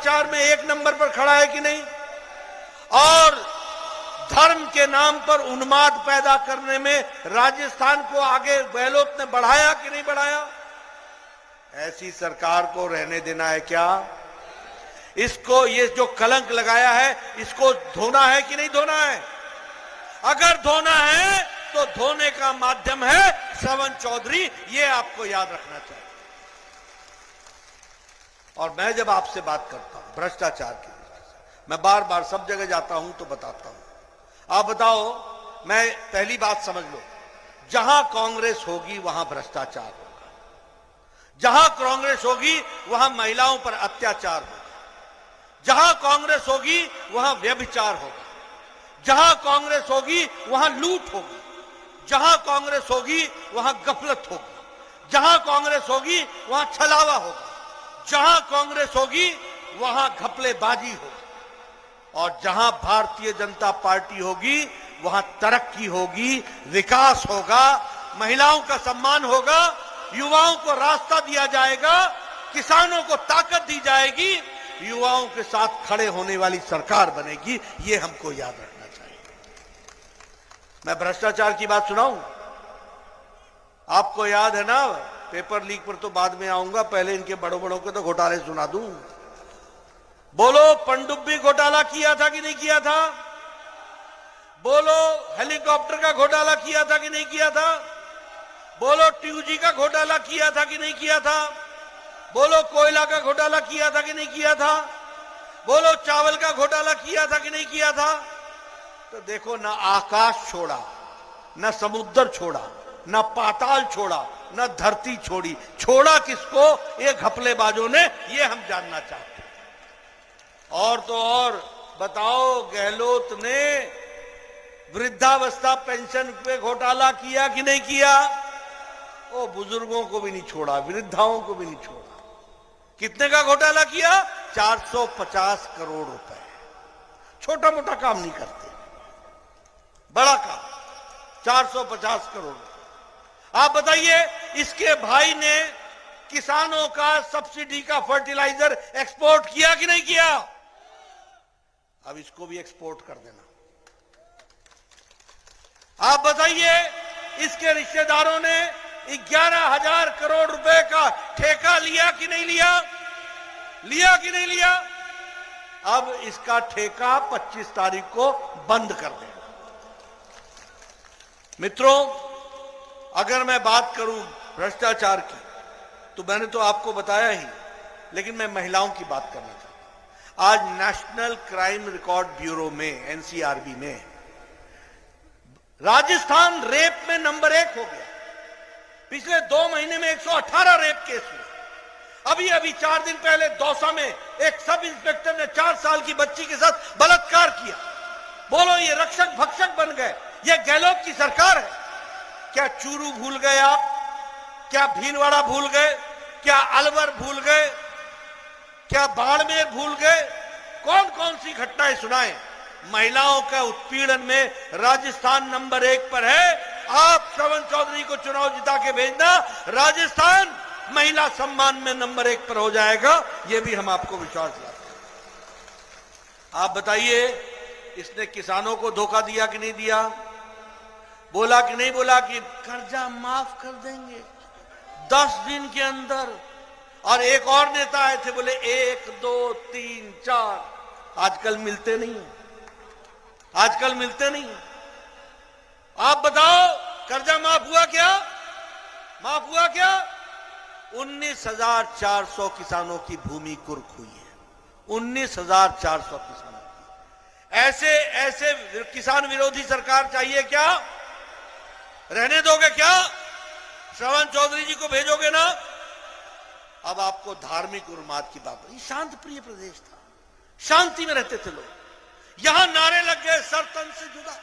भ्रष्टाचार में 1 नंबर पर खड़ा है कि नहीं, और धर्म के नाम पर उन्माद पैदा करने में राजस्थान को आगे गहलोत ने बढ़ाया कि नहीं बढ़ाया? ऐसी सरकार को रहने देना है क्या? इसको, ये जो कलंक लगाया है, इसको धोना है कि नहीं धोना है? अगर धोना है तो धोने का माध्यम है श्रवण चौधरी, ये आपको याद रखना चाहिए। और मैं जब आपसे बात करता हूं भ्रष्टाचार की, मैं बार बार सब जगह जाता हूं तो बताता हूं। आप बताओ, मैं पहली बात समझ लो, जहां कांग्रेस होगी वहां भ्रष्टाचार होगा, जहां कांग्रेस होगी वहां महिलाओं पर अत्याचार होगा, जहां कांग्रेस होगी वहां व्यभिचार होगा, जहां कांग्रेस होगी वहां लूट होगी, जहां कांग्रेस होगी वहां गफलत होगी, जहां कांग्रेस होगी वहां छलावा होगा, जहां कांग्रेस होगी वहां घपलेबाजी होगी, और जहां भारतीय जनता पार्टी होगी वहां तरक्की होगी, विकास होगा, महिलाओं का सम्मान होगा, युवाओं को रास्ता दिया जाएगा, किसानों को ताकत दी जाएगी, युवाओं के साथ खड़े होने वाली सरकार बनेगी। ये हमको याद रखना चाहिए। मैं भ्रष्टाचार की बात सुनाऊं? आपको याद है ना, पेपर लीक पर तो बाद में आऊंगा, पहले इनके बड़ों बड़ों के तो घोटाले सुना दूं। बोलो, पनडुब्बी घोटाला किया था कि नहीं किया था? बोलो, हेलीकॉप्टर का घोटाला किया था कि नहीं किया था? बोलो, ट्यूजी का घोटाला किया था कि नहीं किया था? बोलो, कोयला का घोटाला किया था कि नहीं किया था? बोलो, चावल का घोटाला किया था कि नहीं किया था? तो देखो, ना आकाश छोड़ा, ना समुद्र छोड़ा, ना पाताल छोड़ा, ना धरती छोड़ी। छोड़ा किसको? ये घपलेबाजों ने, ये हम जानना चाहते हैं। और तो और बताओ, गहलोत ने वृद्धावस्था पेंशन पे घोटाला किया कि नहीं किया? ओ, बुजुर्गों को भी नहीं छोड़ा, वृद्धाओं को भी नहीं छोड़ा। कितने का घोटाला किया? 450 करोड़ रुपए। छोटा मोटा काम नहीं करते, बड़ा काम, 450 करोड़। आप बताइए, इसके भाई ने किसानों का सब्सिडी का फर्टिलाइजर एक्सपोर्ट किया कि नहीं किया? अब इसको भी एक्सपोर्ट कर देना। आप बताइए, इसके रिश्तेदारों ने 11,000 करोड़ रुपए का ठेका लिया कि नहीं लिया? लिया कि नहीं लिया? अब इसका ठेका 25 तारीख को बंद कर देना। मित्रों, अगर मैं बात करूं भ्रष्टाचार की, तो मैंने तो आपको बताया ही, लेकिन मैं महिलाओं की बात करना चाहता हूं। आज नेशनल क्राइम रिकॉर्ड ब्यूरो में, एनसीआरबी में, राजस्थान रेप में नंबर 1 हो गया। पिछले 2 महीने में 118 रेप केस हुए। अभी 4 दिन पहले दौसा में एक सब इंस्पेक्टर ने 4 साल की बच्ची के साथ बलात्कार किया। बोलो, ये रक्षक भक्षक बन गए। ये गहलोत की सरकार है। क्या चूरू भूल गए आप? क्या भीलवाड़ा भूल गए? क्या अलवर भूल गए? क्या बाड़मेर भूल गए? कौन कौन सी घटनाएं सुनाएं? महिलाओं का उत्पीड़न में राजस्थान नंबर 1 पर है। आप श्रवण चौधरी को चुनाव जिता के भेजना, राजस्थान महिला सम्मान में नंबर 1 पर हो जाएगा। यह भी हम आपको विश्वास दिलाते हैं। आप बताइए, इसने किसानों को धोखा दिया कि नहीं दिया? बोला कि नहीं बोला कि कर्जा माफ कर देंगे 10 दिन के अंदर? और एक और नेता आए थे, बोले 1 2 3 4। आजकल मिलते नहीं, आजकल मिलते नहीं। आप बताओ, कर्जा माफ हुआ क्या? माफ हुआ क्या? 19,400 किसानों की भूमि कुर्क हुई है। 19,400 किसानों की। ऐसे किसान विरोधी सरकार चाहिए क्या? रहने दोगे क्या? श्रवण चौधरी जी को भेजोगे ना? अब आपको धार्मिक उन्माद की बात। शांत प्रिय प्रदेश था, शांति में रहते थे लोग। यहां नारे लग गए सर तन से जुदा।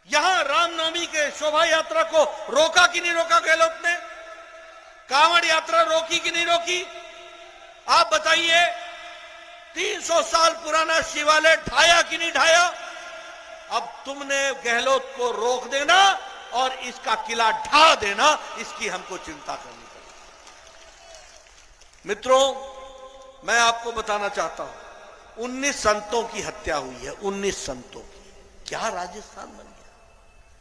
यहां रामनवमी के शोभा यात्रा को रोका कि नहीं रोका गहलोत ने? कांवड़ यात्रा रोकी कि नहीं रोकी? आप बताइए, 300 साल पुराना शिवालय ढाया कि नहीं ढाया? अब तुमने गहलोत को रोक देना और इसका किला ढा देना, इसकी हमको चिंता करनी पड़ेगी। मित्रों, मैं आपको बताना चाहता हूं 19 संतों की हत्या हुई है, 19 संतों की। क्या राजस्थान बन गया,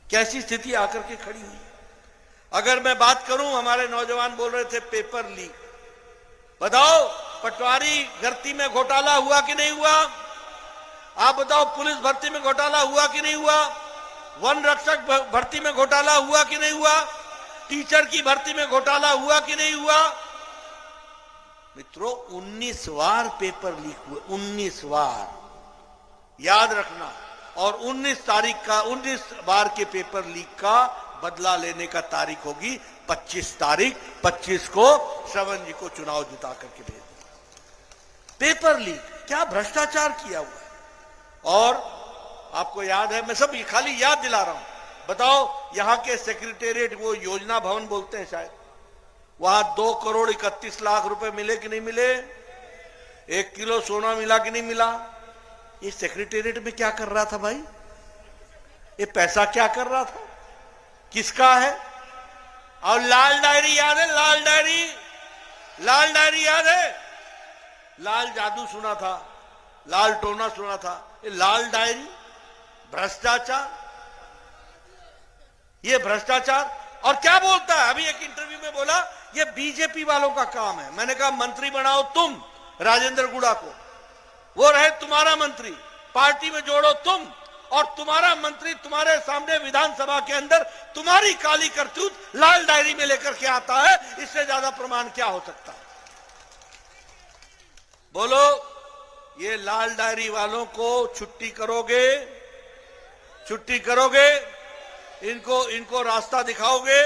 कैसी स्थिति आकर के खड़ी हुई है। अगर मैं बात करूं, हमारे नौजवान बोल रहे थे पेपर लीक, बताओ पटवारी भर्ती में घोटाला हुआ कि नहीं हुआ? आप बताओ पुलिस भर्ती में घोटाला हुआ कि नहीं हुआ? वन रक्षक भर्ती में घोटाला हुआ कि नहीं हुआ? टीचर की भर्ती में घोटाला हुआ कि नहीं हुआ? मित्रों 19 बार पेपर लीक हुए, 19 बार, याद रखना। और 19 बार के पेपर लीक का बदला लेने का तारीख होगी 25 तारीख। 25 को श्रवण जी को चुनाव जिता करके भेज दिया। पेपर लीक, क्या भ्रष्टाचार किया हुआ है। और आपको याद है, मैं सब खाली याद दिला रहा हूं, बताओ यहां के सेक्रेटेरिएट, वो योजना भवन बोलते हैं शायद, वहां 2 करोड़ 31 लाख रुपए मिले कि नहीं मिले? 1 किलो सोना मिला कि नहीं मिला? ये सेक्रेटेरिएट में क्या कर रहा था भाई? ये पैसा क्या कर रहा था, किसका है? और लाल डायरी याद है? लाल डायरी, लाल डायरी याद है? लाल जादू सुना था, लाल टोना सुना था, ये लाल डायरी, भ्रष्टाचार, ये भ्रष्टाचार। और क्या बोलता है, अभी एक इंटरव्यू में बोला ये बीजेपी वालों का काम है। मैंने कहा मंत्री बनाओ तुम राजेंद्र गुड़ा को, वो रहे तुम्हारा मंत्री, पार्टी में जोड़ो तुम, और तुम्हारा मंत्री तुम्हारे सामने विधानसभा के अंदर तुम्हारी काली करतूत लाल डायरी में लेकर के आता है, इससे ज्यादा प्रमाण क्या हो सकता है? बोलो, ये लाल डायरी वालों को छुट्टी करोगे? छुट्टी करोगे? इनको रास्ता दिखाओगे?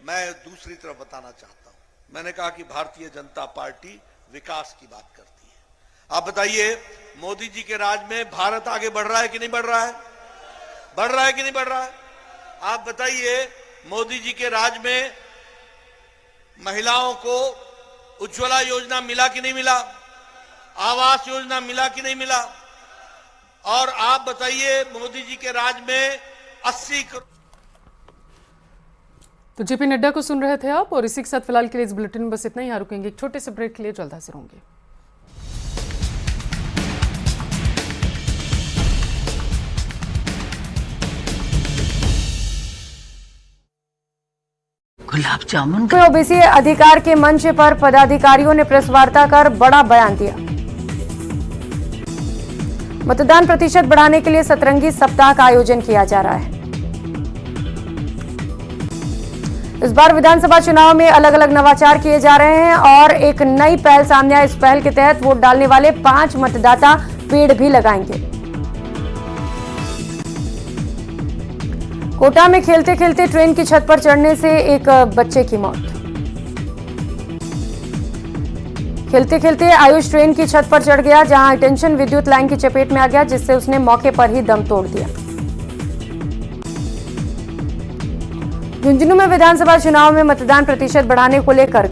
मैं दूसरी तरफ बताना चाहता हूं। मैंने कहा कि भारतीय जनता पार्टी विकास की बात करती है। आप बताइए, मोदी जी के राज में भारत आगे बढ़ रहा है कि नहीं बढ़ रहा है? बढ़ रहा है कि नहीं बढ़ रहा है? आप बताइए, मोदी जी के राज में महिलाओं को उज्ज्वला योजना मिला कि नहीं मिला? आवास योजना मिला कि नहीं मिला? और आप बताइए, मोदी जी के राज में 80 करोड़। तो जेपी नड्डा को सुन रहे थे आप, और इसी के साथ फिलहाल के लिए इस बुलेटिन में बस इतना ही। यहाँ रुकेंगे एक छोटे से ब्रेक के लिए, जल्द हाजिर होंगे। गुलाब जामुन तो ओबीसी अधिकार के मंच पर पदाधिकारियों ने प्रेस वार्ता कर बड़ा बयान दिया। मतदान प्रतिशत बढ़ाने के लिए सतरंगी सप्ताह का आयोजन किया जा रहा है। इस बार विधानसभा चुनाव में अलग अलग नवाचार किए जा रहे हैं और एक नई पहल सामने आई। इस पहल के तहत वोट डालने वाले 5 मतदाता पेड़ भी लगाएंगे। कोटा में खेलते खेलते ट्रेन की छत पर चढ़ने से एक बच्चे की मौत। खेलते खेलते आयुष ट्रेन की छत पर चढ़ गया, जहां टेंशन विद्युत लाइन की चपेट में आ गया, जिससे उसने मौके पर ही दम तोड़ दिया। झुंझुनू में विधानसभा चुनाव में मतदान प्रतिशत बढ़ाने को लेकर